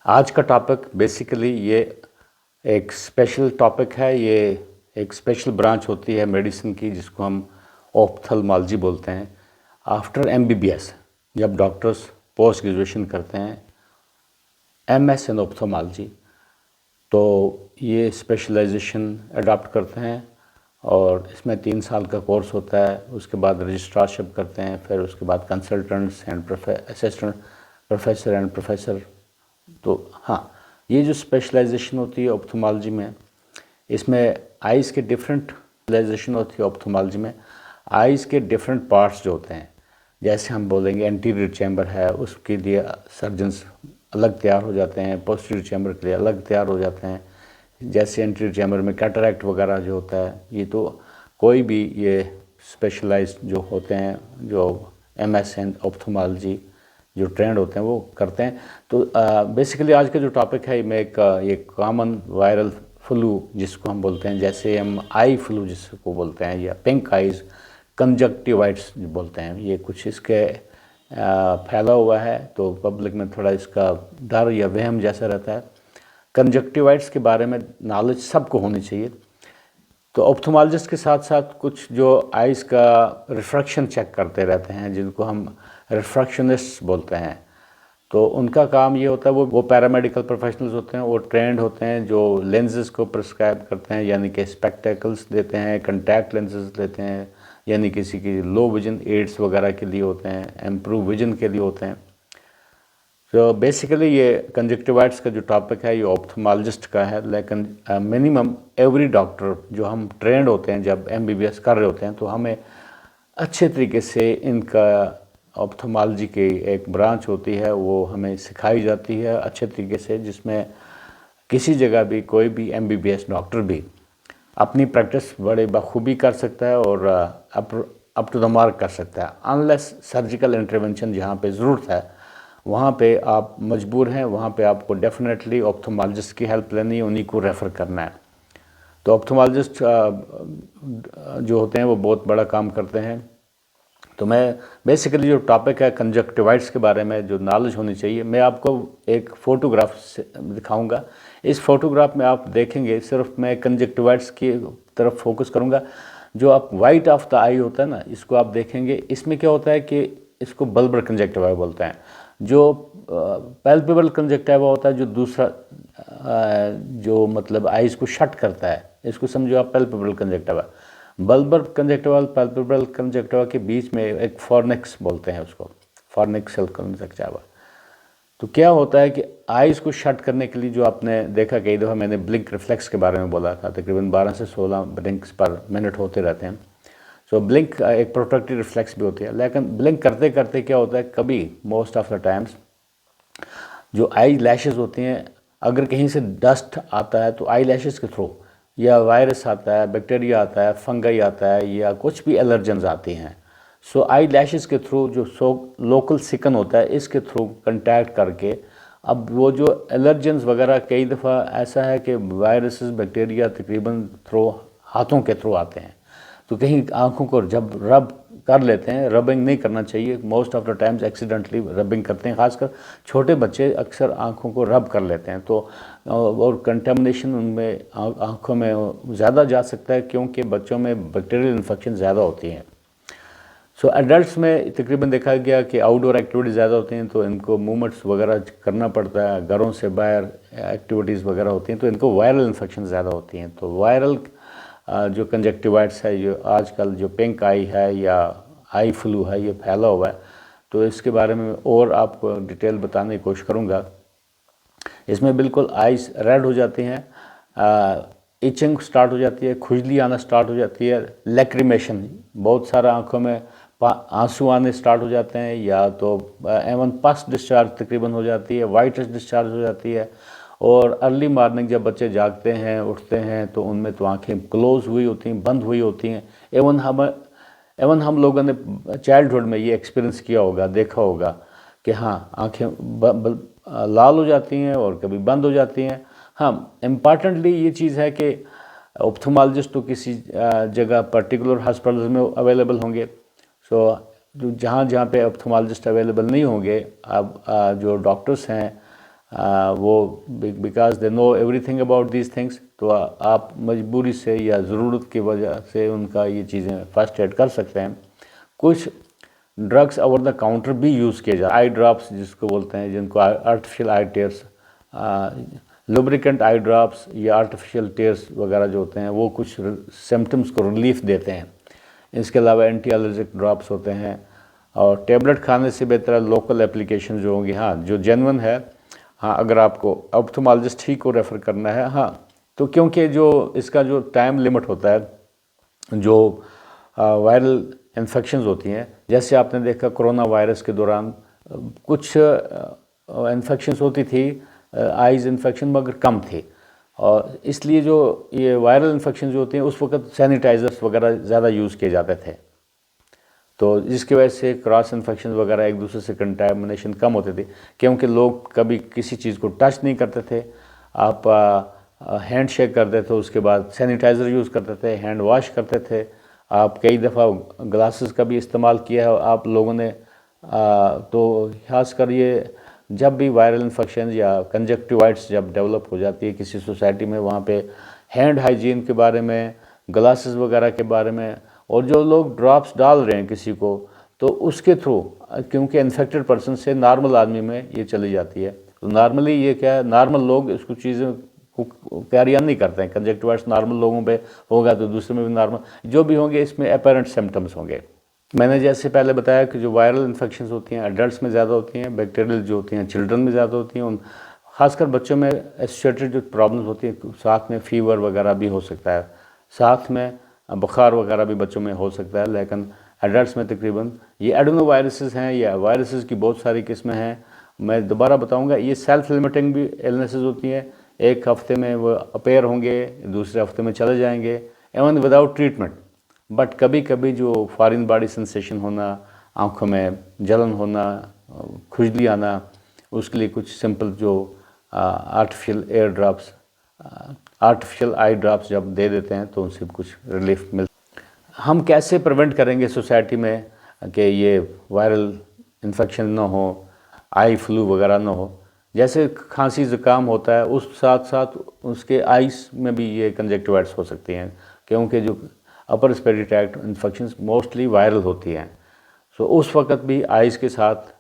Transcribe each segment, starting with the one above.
आज का topic basically ये एक स्पेशल टॉपिक है। ये एक स्पेशल ब्रांच होती है मेडिसिन की जिसको हम ऑप्थल्मोलॉजी बोलते हैं। आफ्टर एमबीबीएस जब डॉक्टर्स पोस्ट ग्रेजुएशन करते हैं एमएस इन ऑप्थल्मोलॉजी, तो ये स्पेशलाइजेशन अडॉप्ट करते हैं और इसमें 3 साल का कोर्स होता है। उसके बाद रजिस्ट्रारशिप करते हैं, फिर उसके बाद consultants and assistant professor and professor. तो हाँ, ये जो स्पेशलाइजेशन होती है ऑप्थल्मोलॉजी में, इसमें आइज़ के डिफरेंट स्पेशलाइजेशन होती है ऑप्थल्मोलॉजी में। आइज़ के डिफरेंट पार्ट्स जो होते हैं, जैसे हम बोलेंगे एंटीरियर चैम्बर है, उसके लिए सर्जन्स अलग तैयार हो जाते हैं, पोस्टीरियर चैम्बर के लिए अलग तैयार हो जाते हैं। जैसे एंटीरियर चैम्बर में कैटरैक्ट वगैरह जो होता है, ये तो कोई भी ये स्पेशलाइज्ड जो होते हैं, जो एमएस इन ऑप्थल्मोलॉजी जो ट्रेंड होते हैं वो करते हैं। तो बेसिकली आज का जो टॉपिक है मैं ये कॉमन वायरल फ्लू जिसको हम बोलते हैं, जैसे हम आई फ्लू जिसको बोलते हैं, या पिंक आइज़, कंजक्टिवाइट्स जो बोलते हैं, ये कुछ इसके फैला हुआ है। तो पब्लिक में थोड़ा इसका डर या वहम जैसा रहता है। कंजक्टिवाइट्स के बारे में नॉलेज सबको होनी चाहिए। तो ऑप्थल्मोलॉजिस्ट के साथ साथ कुछ जो आइज़ का रिफ्रैक्शन चेक करते रहते हैं, जिनको हम रिफ्रैक्शनिस्ट बोलते हैं, तो उनका काम ये होता है, वो पैरामेडिकल प्रोफेशनल्स होते हैं, वो ट्रेंड होते हैं जो लेंसेज को प्रिस्क्राइब करते हैं, यानी कि स्पेक्टेकल्स देते हैं, कंटैक्ट लेंसेज देते हैं, यानी किसी की लो विजन एड्स वगैरह के लिए होते हैं, इम्प्रूव विजन के लिए होते हैं। तो बेसिकली ये कंजक्टिवाइट्स का जो टॉपिक है ये ऑप्थल्मोलॉजिस्ट का है, लेकिन मिनिमम एवरी डॉक्टर जो हम ट्रेंड होते हैं जब एमबीबीएस कर रहे होते हैं, तो हमें अच्छे तरीके से इनका ऑप्थल्मोलॉजी की एक ब्रांच होती है वो हमें सिखाई जाती है अच्छे तरीके से, जिसमें किसी जगह भी कोई भी एमबीबीएस डॉक्टर भी अपनी प्रैक्टिस बड़े बखूबी कर सकता है और अप टू द मार्क कर सकता है। अनलेस सर्जिकल इंटरवेंशन जहाँ पे ज़रूरत है वहाँ पे आप मजबूर हैं, वहाँ पे आपको डेफिनेटली ऑप्थल्मोलॉजिस्ट की हेल्प लेनी है, उन्हीं को रेफ़र करना है। तो ऑप्थल्मोलॉजिस्ट जो होते हैं वो बहुत बड़ा काम करते हैं। तो मैं बेसिकली जो टॉपिक है कंजक्टिवाइट्स के बारे में जो नॉलेज होनी चाहिए, मैं आपको एक फ़ोटोग्राफ दिखाऊंगा। इस फोटोग्राफ में आप देखेंगे, सिर्फ मैं कंजक्टिवाइट्स की तरफ फोकस करूंगा। जो आप वाइट ऑफ द आई होता है ना, इसको आप देखेंगे। इसमें क्या होता है कि इसको बल्बर कंजक्टिवा बोलते हैं। जो पैल्पेबल कंजक्टिवा होता है, जो दूसरा जो मतलब आइज़ को शट करता है, इसको समझो आप palpable conjunctiva. Bulbar conjunctiva palpable conjunctiva के बीच में एक फॉर्निक्स बोलते हैं उसको, फॉर्निक्सल कंजक्टिवा। तो क्या होता है कि आइज़ को शट करने के लिए, जो आपने देखा कई दफ़ा मैंने ब्लिंक रिफ्लेक्स के बारे में बोला था, तकरीबन 12 से 16 ब्लिंक्स पर मिनट होते रहते हैं। सो ब्लिंक एक प्रोटेक्टिव रिफ्लेक्स भी होती है, लेकिन ब्लिंक करते करते क्या होता है, कभी मोस्ट ऑफ द टाइम्स जो आई लैशेज़ होती हैं, अगर कहीं से डस्ट आता है तो आई लैशेज़ के थ्रू, या वायरस आता है, बैक्टीरिया आता है, फंगई आता है, या कुछ भी एलर्जेंस आती हैं, सो आई लैशेज़ के थ्रू जो लोकल सिकन होता है, इसके थ्रू कंटैक्ट करके, अब वो जो एलर्जेंस वगैरह, कई दफ़ा ऐसा है कि वायरसेस बैक्टीरिया तकरीबन थ्रू हाथों के थ्रू आते हैं। तो कहीं आँखों को जब रब कर लेते हैं, रबिंग नहीं करना चाहिए, most of the times accidentally rubbing करते हैं, खासकर छोटे बच्चे अक्सर आँखों को रब कर लेते हैं। तो और कंटेमिनेशन उनमें आँखों में ज़्यादा जा सकता है, क्योंकि बच्चों में बैक्टीरियल इन्फेक्शन ज़्यादा होती हैं। सो एडल्ट्स में तकरीबन देखा गया कि आउटडोर एक्टिविटीज़ ज़्यादा होती हैं, तो इनको मूवमेंट्स वगैरह करना पड़ता है, घरों से बाहर एक्टिविटीज़ वगैरह होती हैं, तो इनको वायरल इन्फेक्शन ज़्यादा होती हैं। तो वायरल जो कंजक्टिवाइट्स है, जो आजकल जो पिंक आई है या आई फ्लू है, ये फैला हुआ है। तो इसके बारे में और आपको डिटेल बताने की कोशिश करूँगा। इसमें बिल्कुल आइज़ रेड हो जाती हैं, इचिंग स्टार्ट हो जाती है, खुजली आना स्टार्ट हो जाती है, लैक्रिमेशन, बहुत सारा आंखों में आंसू आने स्टार्ट हो जाते हैं, या तो एवन पस डिस्चार्ज तकरीबन हो जाती है, वाइट डिस्चार्ज हो जाती है। और अर्ली मॉर्निंग जब बच्चे जागते हैं, उठते हैं, तो उनमें तो आंखें क्लोज हुई होती हैं, बंद हुई होती हैं। एवन हम लोगों ने चाइल्डहुड में ये एक्सपीरियंस किया होगा, देखा होगा कि हाँ, आंखें लाल हो जाती हैं और कभी बंद हो जाती हैं। हाँ, इम्पॉर्टेंटली ये चीज़ है कि ऑप्थल्मोलॉजिस्ट तो किसी जगह पर्टिकुलर हॉस्पिटल्स में अवेलेबल होंगे। सो जो जहाँ जहाँ पे ऑप्थल्मोलॉजिस्ट अवेलेबल नहीं होंगे, अब जो डॉक्टर्स हैं वो because they know everything about these things, तो आप मजबूरी से या ज़रूरत की वजह से उनका ये चीज़ें फर्स्ट एड कर सकते हैं। कुछ ड्रग्स ओवर द काउंटर भी यूज़ किए जाते हैं, आई ड्रॉप्स जिसको बोलते हैं, जिनको artificial eye tears, lubricant eye drops या आर्टिफिशियल टेयर्स वगैरह जो होते हैं वो कुछ सिम्टम्स को रिलीफ देते हैं। इसके अलावा एंटी एलर्जिक ड्रॉप्स होते हैं, और टेबलेट खाने से बेहतर लोकल एप्लीकेशन जो होंगी, हाँ जो जेन्युइन है, हाँ अगर आपको ऑप्थेल्मोलॉजिस्ट ही को रेफ़र करना है, हाँ तो क्योंकि जो इसका जो टाइम लिमिट होता है, जो वायरल इन्फेक्शंस होती हैं, जैसे आपने देखा कोरोना वायरस के दौरान कुछ इन्फेक्शंस होती थी, आइज़ इन्फेक्शन मगर कम थी, और इसलिए जो ये वायरल इन्फेक्शन जो होती हैं उस वक्त सैनिटाइज़र्स वगैरह ज़्यादा यूज़ किए जाते थे, तो जिसकी वजह से क्रॉस इन्फेक्शन वगैरह एक दूसरे से कंटेमिनेशन कम होते थे, क्योंकि लोग कभी किसी चीज़ को टच नहीं करते थे। आप हैंड शेक करते थे, उसके बाद सैनिटाइज़र यूज़ करते थे, हैंड वॉश करते थे। आप कई दफ़ा ग्लासेस का भी इस्तेमाल किया है आप लोगों ने, तो खासकर ये जब भी वायरल इन्फेक्शन या कंजक्टिवाइट्स जब डेवलप हो जाती है किसी सोसाइटी में, वहाँ पे हैंड हाइजीन के बारे में, ग्लासेस वगैरह के बारे में, और जो लोग ड्रॉप्स डाल रहे हैं किसी को, तो उसके थ्रू, क्योंकि इन्फेक्टेड पर्सन से नॉर्मल आदमी में ये चली जाती है, तो नॉर्मली ये क्या है, नॉर्मल लोग इसको चीज़ें को कैरी ऑन नहीं करते हैं। कंजक्टिवाइट्स नॉर्मल लोगों पे होगा तो दूसरे में भी नॉर्मल जो भी होंगे, इसमें अपेरेंट सिम्टम्स होंगे। मैंने जैसे पहले बताया कि जो वायरल इन्फेक्शंस होती हैं एडल्ट्स में ज़्यादा होती हैं, बैक्टीरियल जो होती हैं चिल्ड्रन में ज़्यादा होती हैं, उन खासकर बच्चों में एसोसिएटेड जो प्रॉब्लम्स होती हैं, साथ में फीवर वगैरह भी हो सकता है, साथ में बुखार वगैरह भी बच्चों में हो सकता है, लेकिन एडल्ट्स में तकरीबन ये एडेनो वायरसेस हैं या वायरसेस की बहुत सारी किस्में हैं। मैं दोबारा बताऊंगा, ये सेल्फ लिमिटिंग भी इलनेसेस होती हैं, एक हफ्ते में वो अपेयर होंगे, दूसरे हफ्ते में चले जाएंगे, इवन विदाउट ट्रीटमेंट। बट कभी कभी जो फॉरेन बॉडी सेंसेशन होना, आँखों में जलन होना, खुजली आना, उसके लिए कुछ सिंपल जो artificial air drops, artificial eye drops जब दे देते हैं तो उनसे कुछ रिलीफ मिलता है। हम कैसे प्रिवेंट करेंगे सोसाइटी में कि ये वायरल इन्फेक्शन ना हो, आई फ्लू वगैरह ना हो? जैसे खांसी ज़ुकाम होता है, उस साथ साथ उसके आइस में भी ये कंजक्टिवाइट्स हो सकती हैं, क्योंकि जो upper respiratory tract infections mostly viral होती हैं। सो उस वक्त भी आइस के साथ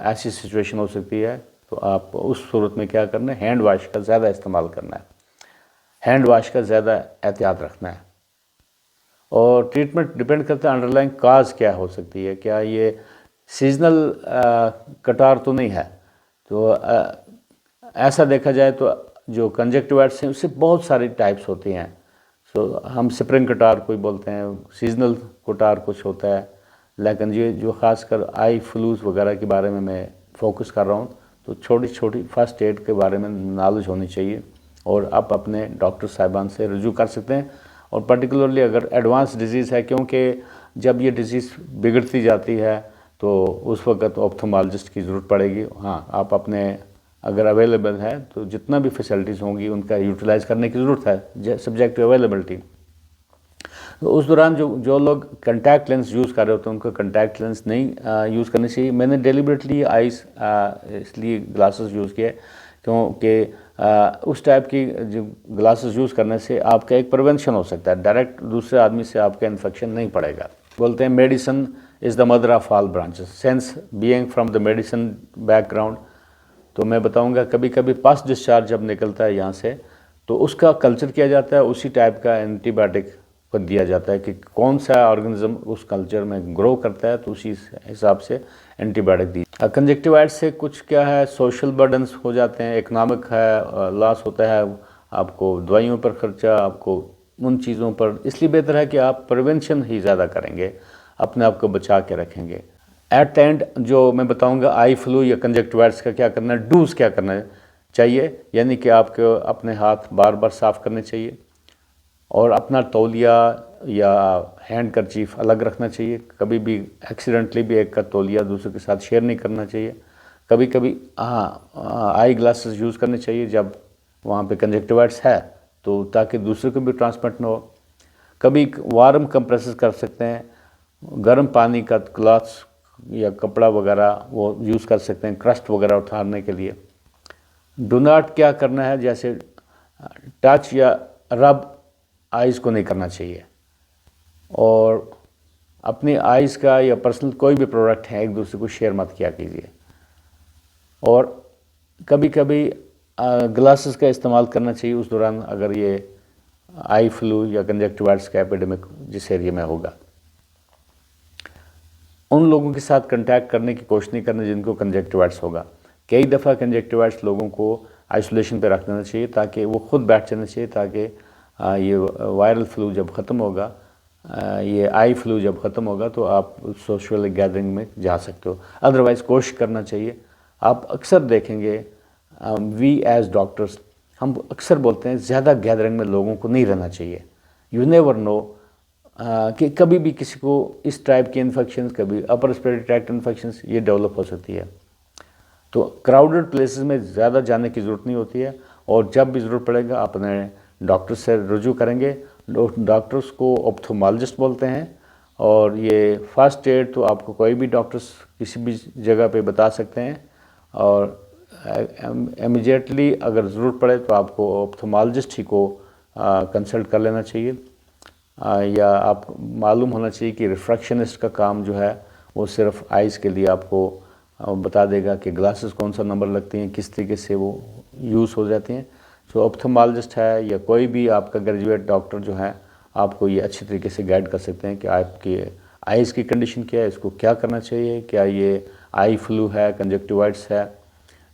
ऐसी सिचुएशन हो सकती है, तो आप उस सूरत में क्या करना है, हैंड वाश का ज़्यादा इस्तेमाल करना है, हैंड वाश का ज़्यादा एहतियात रखना है। और ट्रीटमेंट डिपेंड करता है अंडरलाइंग काज क्या हो सकती है, क्या ये सीजनल कटार तो नहीं है। तो ऐसा देखा जाए तो जो कंजक्टिवाइट्स हैं उससे बहुत सारी टाइप्स होती हैं। सो हम स्प्रिंग कटार कोई बोलते हैं, सीजनल कटार कुछ होता है, लेकिन ये जो ख़ासकर आई फ्लूज वगैरह के बारे में मैं फोकस कर रहा हूँ, तो छोटी छोटी फर्स्ट एड के बारे में नॉलेज होनी चाहिए, और आप अपने डॉक्टर साहिबान से रजू कर सकते हैं। और पर्टिकुलरली अगर एडवांस डिजीज़ है, क्योंकि जब ये डिज़ीज़ बिगड़ती जाती है तो उस वक्त ऑप्थेल्मोलॉजिस्ट की ज़रूरत पड़ेगी। हाँ, आप अपने अगर अवेलेबल है तो जितना भी फैसिलिटीज़ होंगी उनका यूटिलाइज़ करने की ज़रूरत है, सब्जेक्ट टू अवेलेबिलिटी। तो उस दौरान जो लोग कंटैक्ट लेंस यूज़ कर रहे होते हैं उनको कंटैक्ट लेंस नहीं यूज़ करनी चाहिए। मैंने डेलिबरेटली आइस इसलिए ग्लासेस यूज़ किए क्योंकि उस टाइप की जो ग्लासेस यूज़ करने से आपका एक प्रिवेंशन हो सकता है, डायरेक्ट दूसरे आदमी से आपका इन्फेक्शन नहीं पड़ेगा। बोलते हैं medicine is the mother of all branches, sense being from the medicine background. तो मैं बताऊंगा, कभी कभी पास डिस्चार्ज जब निकलता है यहाँ से तो उसका कल्चर किया जाता है, उसी टाइप का एंटीबायोटिक को दिया जाता है कि कौन सा ऑर्गेनिज्म उस कल्चर में ग्रो करता है, तो उसी हिसाब से एंटीबायोटिक दी। कंजक्टिवाइट्स से कुछ क्या है, सोशल बर्डन्स हो जाते हैं, इकोनॉमिक है लॉस होता है, आपको दवाइयों पर खर्चा, आपको उन चीज़ों पर, इसलिए बेहतर है कि आप प्रिवेंशन ही ज़्यादा करेंगे, अपने आप को बचा के रखेंगे। एट द एंड जो मैं बताऊंगा आई फ्लू या कंजक्टिवाइट्स का क्या करना है, डूज क्या करना चाहिए, यानी कि आपको अपने हाथ बार बार साफ़ करने चाहिए, और अपना तौलिया या हैंड करचीफ अलग रखना चाहिए। कभी भी एक्सीडेंटली भी एक का तौलिया दूसरे के साथ शेयर नहीं करना चाहिए। कभी कभी आई ग्लासेस यूज़ करने चाहिए जब वहाँ पे कंजक्टिवाइट्स है, तो ताकि दूसरे को भी ट्रांसमिट ना हो। कभी वार्म कंप्रेसेस कर सकते हैं, गर्म पानी का क्लॉथ्स या कपड़ा वगैरह वो यूज़ कर सकते हैं क्रस्ट वगैरह उतारने के लिए। डू नॉट क्या करना है, जैसे टच या रब आइज़ को नहीं करना चाहिए, और अपनी आइज़ का या पर्सनल कोई भी प्रोडक्ट है एक दूसरे को शेयर मत किया कीजिए। और कभी कभी ग्लासेस का इस्तेमाल करना चाहिए उस दौरान, अगर ये आई फ्लू या कंजक्टिवाइटिस का एपिडेमिक जिस एरिया में होगा। उन लोगों के साथ कांटेक्ट करने की कोशिश नहीं करना जिनको कंजक्टिवाइटिस होगा। कई दफ़ा कंजक्टिवाइटिस लोगों को आइसोलेशन पे रख देना चाहिए ताकि वो खुद बैठ जाना चाहिए, ताकि ये वायरल फ्लू जब ख़त्म होगा, ये आई फ्लू जब ख़त्म होगा तो आप सोशल गैदरिंग में जा सकते हो। अदरवाइज़ कोशिश करना चाहिए। आप अक्सर देखेंगे वी एज डॉक्टर्स हम अक्सर बोलते हैं ज़्यादा गैदरिंग में लोगों को नहीं रहना चाहिए। यू नेवर नो कि कभी भी किसी को इस टाइप की इन्फेक्शन, कभी अपर रेस्पिरेटरी ट्रैक्ट इन्फेक्शन ये डेवलप हो सकती है। तो क्राउडेड प्लेसेस में ज़्यादा जाने की ज़रूरत नहीं होती है, और जब भी ज़रूरत पड़ेगा अपने डॉक्टर से रुजू करेंगे। डॉक्टर्स को ऑप्थोमोलॉजिस्ट बोलते हैं, और ये फर्स्ट एड तो आपको कोई भी डॉक्टर्स किसी भी जगह पे बता सकते हैं, और इमीडिएटली अगर ज़रूरत पड़े तो आपको ऑप्थोमोलॉजिस्ट ही को कंसल्ट कर लेना चाहिए। या आप मालूम होना चाहिए कि रिफ्रैक्शनिस्ट का काम जो है वो सिर्फ आइज़ के लिए आपको बता देगा कि ग्लासेस कौन सा नंबर लगती हैं, किस तरीके से वो यूज़ हो जाती हैं। तो ऑप्थोमोलॉजिस्ट है या कोई भी आपका ग्रेजुएट डॉक्टर जो है आपको ये अच्छी तरीके से गाइड कर सकते हैं कि आपकी आइज़ की कंडीशन क्या है, इसको क्या करना चाहिए, क्या ये आई फ्लू है, कंजक्टिवाइटिस है,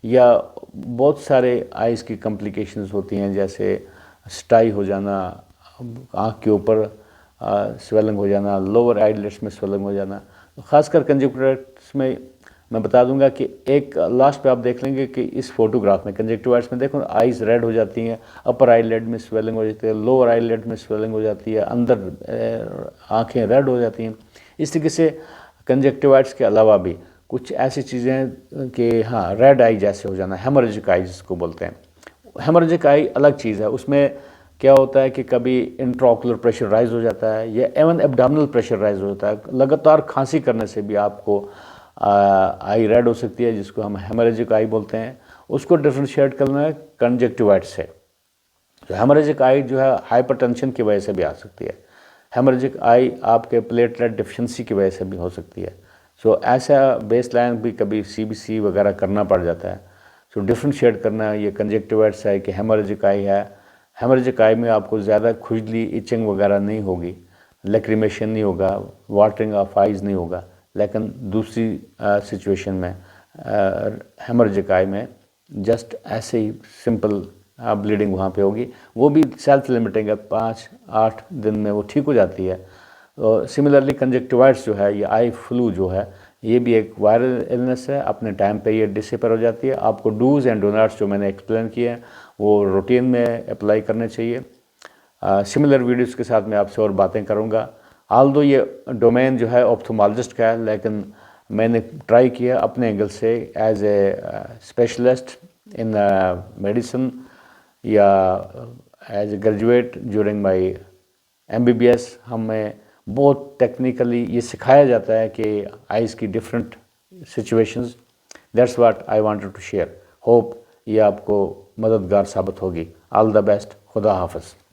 या बहुत सारे आइज़ की कॉम्प्लिकेशंस होती हैं, जैसे स्टाई हो जाना, आँख के ऊपर स्वेलिंग हो जाना, लोअर आईलिड्स में स्वेलिंग हो जाना। ख़ासकर कंजक्टिवाइटिस में मैं बता दूंगा कि एक लास्ट पे आप देख लेंगे कि इस फोटोग्राफ में कंजक्टिवाइटिस में देखो आइज़ रेड हो जाती हैं, अपर आईलिड में स्वेलिंग हो जाती है, लोअर आईलिड में स्वेलिंग हो जाती है, अंदर आँखें रेड हो जाती हैं। इस तरीके से कंजक्टिवाइटिस के अलावा भी कुछ ऐसी चीज़ें कि हाँ रेड आई जैसे हो जाना, हेमोरेजिक आई जिसको बोलते हैं। हेमोरेजिक आई अलग चीज़ है, उसमें क्या होता है कि कभी इंट्राओकुलर प्रेशर राइज हो जाता है या एवन एब्डोमिनल प्रेशर राइज हो जाता है। लगातार खांसी करने से भी आपको आई रेड हो सकती है, जिसको हम हेमोरेजिक आई बोलते हैं। उसको डिफ्रेंशिएट करना है कंजक्टिवाइटिस से। तो हेमोरेजिक आई जो है हाइपरटेंशन की वजह से भी आ सकती है। हेमोरेजिक आई आपके प्लेटलेट डिफिशिएंसी की वजह से भी हो सकती है। सो ऐसा बेस लाइन भी कभी CBC वगैरह करना पड़ जाता है। सो डिफ्रेंशिएट करना ये कंजक्टिवाइटिस है कि हेमोरेजिक आई है। हेमोरेजिक आई में आपको ज़्यादा खुजली, इचिंग वगैरह नहीं होगी, लैक्रिमेशन नहीं होगा, वाटरिंग ऑफ आइज़ नहीं होगा। लेकिन दूसरी सिचुएशन में हेमोरेजिक आई में जस्ट ऐसे ही सिंपल ब्लीडिंग वहाँ पे होगी, वो भी सेल्फ लिमिटिंग है, 5-8 दिन में वो ठीक हो जाती है। और सिमिलरली कंजक्टिवाइटिस जो है, ये आई फ्लू जो है, ये भी एक वायरल इलनेस है, अपने टाइम पे ये डिसअपीयर हो जाती है। आपको डूज़ एंड डोनट्स जो मैंने एक्सप्लेन किए हैं वो रूटीन में अप्लाई करने चाहिए। सिमिलर वीडियोस के साथ मैं आपसे और बातें करूँगा। आल्दो ये डोमेन जो है ऑप्थोमोलॉजिस्ट का है, लेकिन मैंने ट्राई किया अपने एंगल से as a specialist in medicine या as a graduate during my MBBS। हमें बहुत टेक्निकली ये सिखाया जाता है कि आइज़ की different situations. That's what I wanted to share. Hope ये आपको मददगार साबित होगी। All the best. खुदा हाफ़िज़।